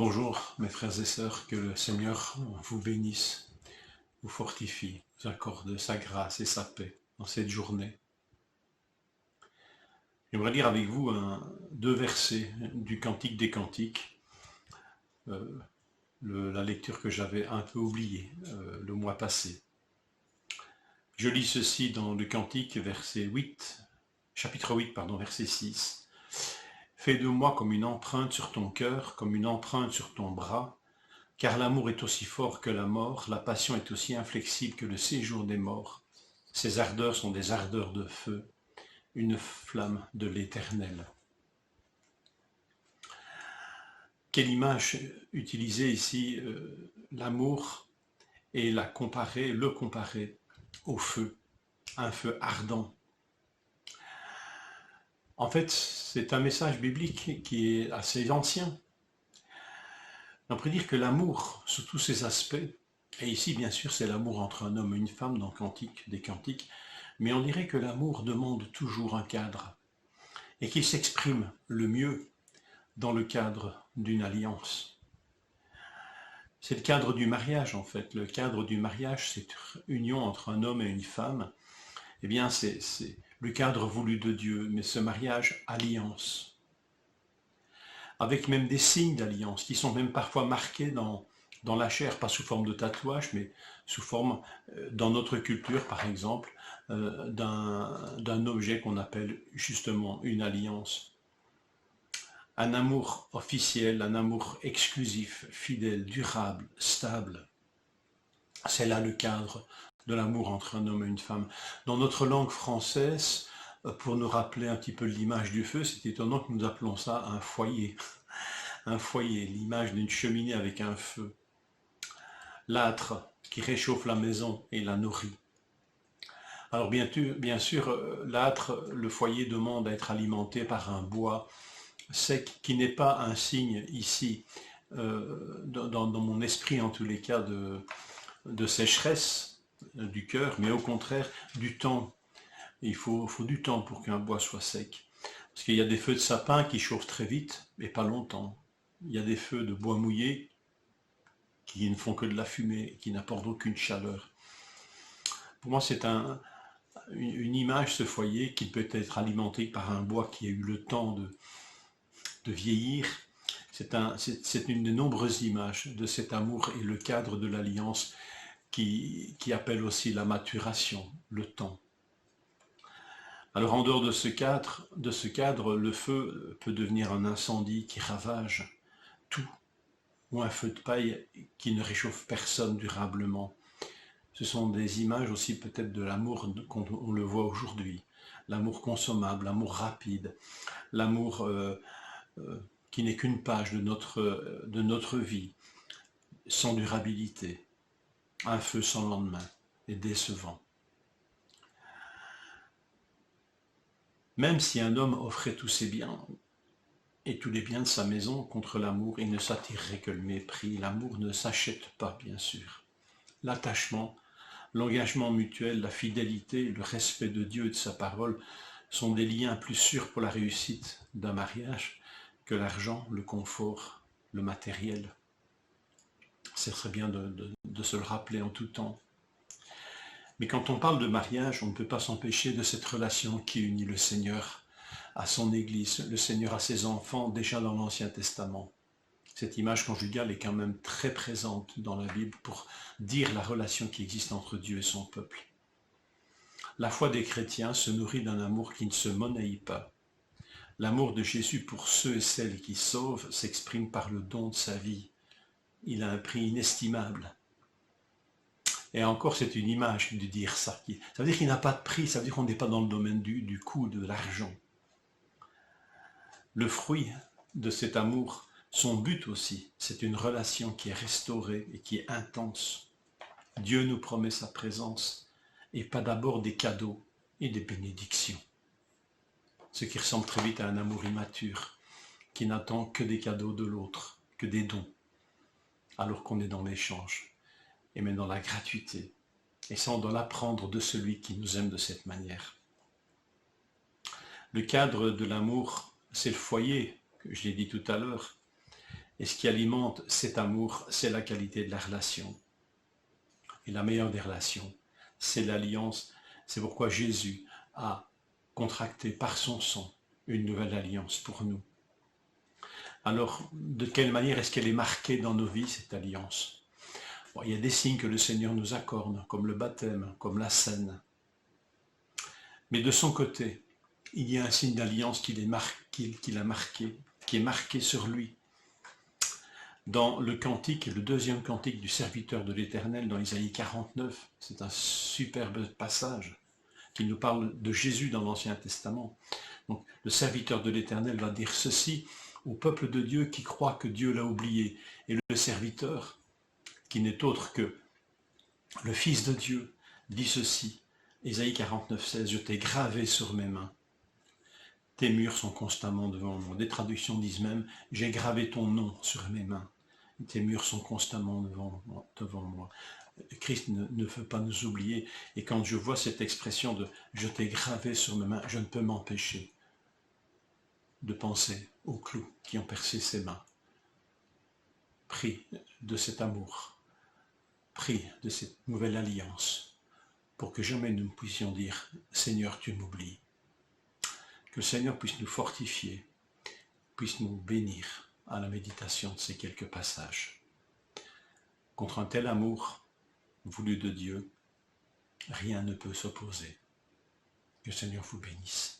Bonjour mes frères et sœurs, que le Seigneur vous bénisse, vous fortifie, vous accorde sa grâce et sa paix dans cette journée. J'aimerais lire avec vous deux versets du Cantique des Cantiques, la lecture que j'avais un peu oubliée le mois passé. Je lis ceci dans le Cantique, chapitre 8, verset 6. Fais de moi comme une empreinte sur ton cœur, comme une empreinte sur ton bras, car l'amour est aussi fort que la mort, la passion est aussi inflexible que le séjour des morts. Ces ardeurs sont des ardeurs de feu, une flamme de l'Éternel. Quelle image utiliser ici l'amour et le comparer au feu, un feu ardent. En fait, c'est un message biblique qui est assez ancien. On pourrait dire que l'amour, sous tous ses aspects, et ici bien sûr c'est l'amour entre un homme et une femme dans Cantique des Cantiques, mais on dirait que l'amour demande toujours un cadre, et qu'il s'exprime le mieux dans le cadre d'une alliance. C'est le cadre du mariage en fait. Le cadre du mariage, cette union entre un homme et une femme, eh bien c'est le cadre voulu de Dieu, mais ce mariage, alliance. Avec même des signes d'alliance qui sont même parfois marqués dans la chair, pas sous forme de tatouage, mais sous forme, dans notre culture par exemple, d'un objet qu'on appelle justement une alliance. Un amour officiel, un amour exclusif, fidèle, durable, stable. C'est là le cadre de l'amour entre un homme et une femme. Dans notre langue française, pour nous rappeler un petit peu l'image du feu, c'est étonnant que nous appelons ça un foyer. Un foyer, l'image d'une cheminée avec un feu. L'âtre qui réchauffe la maison et la nourrit. Alors bien sûr, l'âtre, le foyer demande à être alimenté par un bois sec, qui n'est pas un signe ici, dans mon esprit en tous les cas, de sécheresse du cœur, mais au contraire du temps. Il faut du temps pour qu'un bois soit sec. Parce qu'il y a des feux de sapin qui chauffent très vite, mais pas longtemps. Il y a des feux de bois mouillé qui ne font que de la fumée, qui n'apportent aucune chaleur. Pour moi, c'est une image, ce foyer, qui peut être alimenté par un bois qui a eu le temps de vieillir. C'est une des nombreuses images de cet amour et le cadre de l'alliance qui appelle aussi la maturation, le temps. Alors en dehors de ce cadre, le feu peut devenir un incendie qui ravage tout, ou un feu de paille qui ne réchauffe personne durablement. Ce sont des images aussi peut-être de l'amour qu'on le voit aujourd'hui. L'amour consommable, l'amour rapide, l'amour qui n'est qu'une page de notre vie, sans durabilité, un feu sans lendemain et décevant. Même si un homme offrait tous ses biens et tous les biens de sa maison contre l'amour, il ne s'attirerait que le mépris. L'amour ne s'achète pas, bien sûr. L'attachement, l'engagement mutuel, la fidélité, le respect de Dieu et de sa parole sont des liens plus sûrs pour la réussite d'un mariage que l'argent, le confort, le matériel. C'est très bien de se le rappeler en tout temps. Mais quand on parle de mariage, on ne peut pas s'empêcher de cette relation qui unit le Seigneur à son Église, le Seigneur à ses enfants, déjà dans l'Ancien Testament. Cette image conjugale est quand même très présente dans la Bible pour dire la relation qui existe entre Dieu et son peuple. La foi des chrétiens se nourrit d'un amour qui ne se monnaie pas. L'amour de Jésus pour ceux et celles qui sauvent s'exprime par le don de sa vie. Il a un prix inestimable. Et encore, c'est une image de dire ça. Ça veut dire qu'il n'a pas de prix, ça veut dire qu'on n'est pas dans le domaine du coût, de l'argent. Le fruit de cet amour, son but aussi, c'est une relation qui est restaurée et qui est intense. Dieu nous promet sa présence et pas d'abord des cadeaux et des bénédictions. Ce qui ressemble très vite à un amour immature, qui n'attend que des cadeaux de l'autre, que des dons, alors qu'on est dans l'échange. Et même dans la gratuité. Et ça, on doit l'apprendre de celui qui nous aime de cette manière. Le cadre de l'amour, c'est le foyer, que je l'ai dit tout à l'heure. Et ce qui alimente cet amour, c'est la qualité de la relation. Et la meilleure des relations, c'est l'alliance. C'est pourquoi Jésus a contracté par son sang une nouvelle alliance pour nous. Alors, de quelle manière est-ce qu'elle est marquée dans nos vies, cette alliance? Bon, il y a des signes que le Seigneur nous accorde, comme le baptême, comme la scène. Mais de son côté, il y a un signe d'alliance qu'il a marqué, qui est marqué sur lui. Dans le cantique, le deuxième cantique du serviteur de l'Éternel, dans Isaïe 49, c'est un superbe passage qui nous parle de Jésus dans l'Ancien Testament. Donc, le serviteur de l'Éternel va dire ceci au peuple de Dieu qui croit que Dieu l'a oublié. Et le serviteur, qui n'est autre que le Fils de Dieu, dit ceci, Isaïe 49, 16, « Je t'ai gravé sur mes mains. Tes murs sont constamment devant moi. » Des traductions disent même, « J'ai gravé ton nom sur mes mains. Tes murs sont constamment devant moi. » Christ ne veut pas nous oublier. Et quand je vois cette expression de « je t'ai gravé sur mes mains », je ne peux m'empêcher de penser aux clous qui ont percé ses mains. Pris de cet amour, pris de cette nouvelle alliance, pour que jamais nous puissions dire « Seigneur, tu m'oublies ». Que le Seigneur puisse nous fortifier, puisse nous bénir à la méditation de ces quelques passages. Contre un tel amour voulu de Dieu, rien ne peut s'opposer. Que le Seigneur vous bénisse.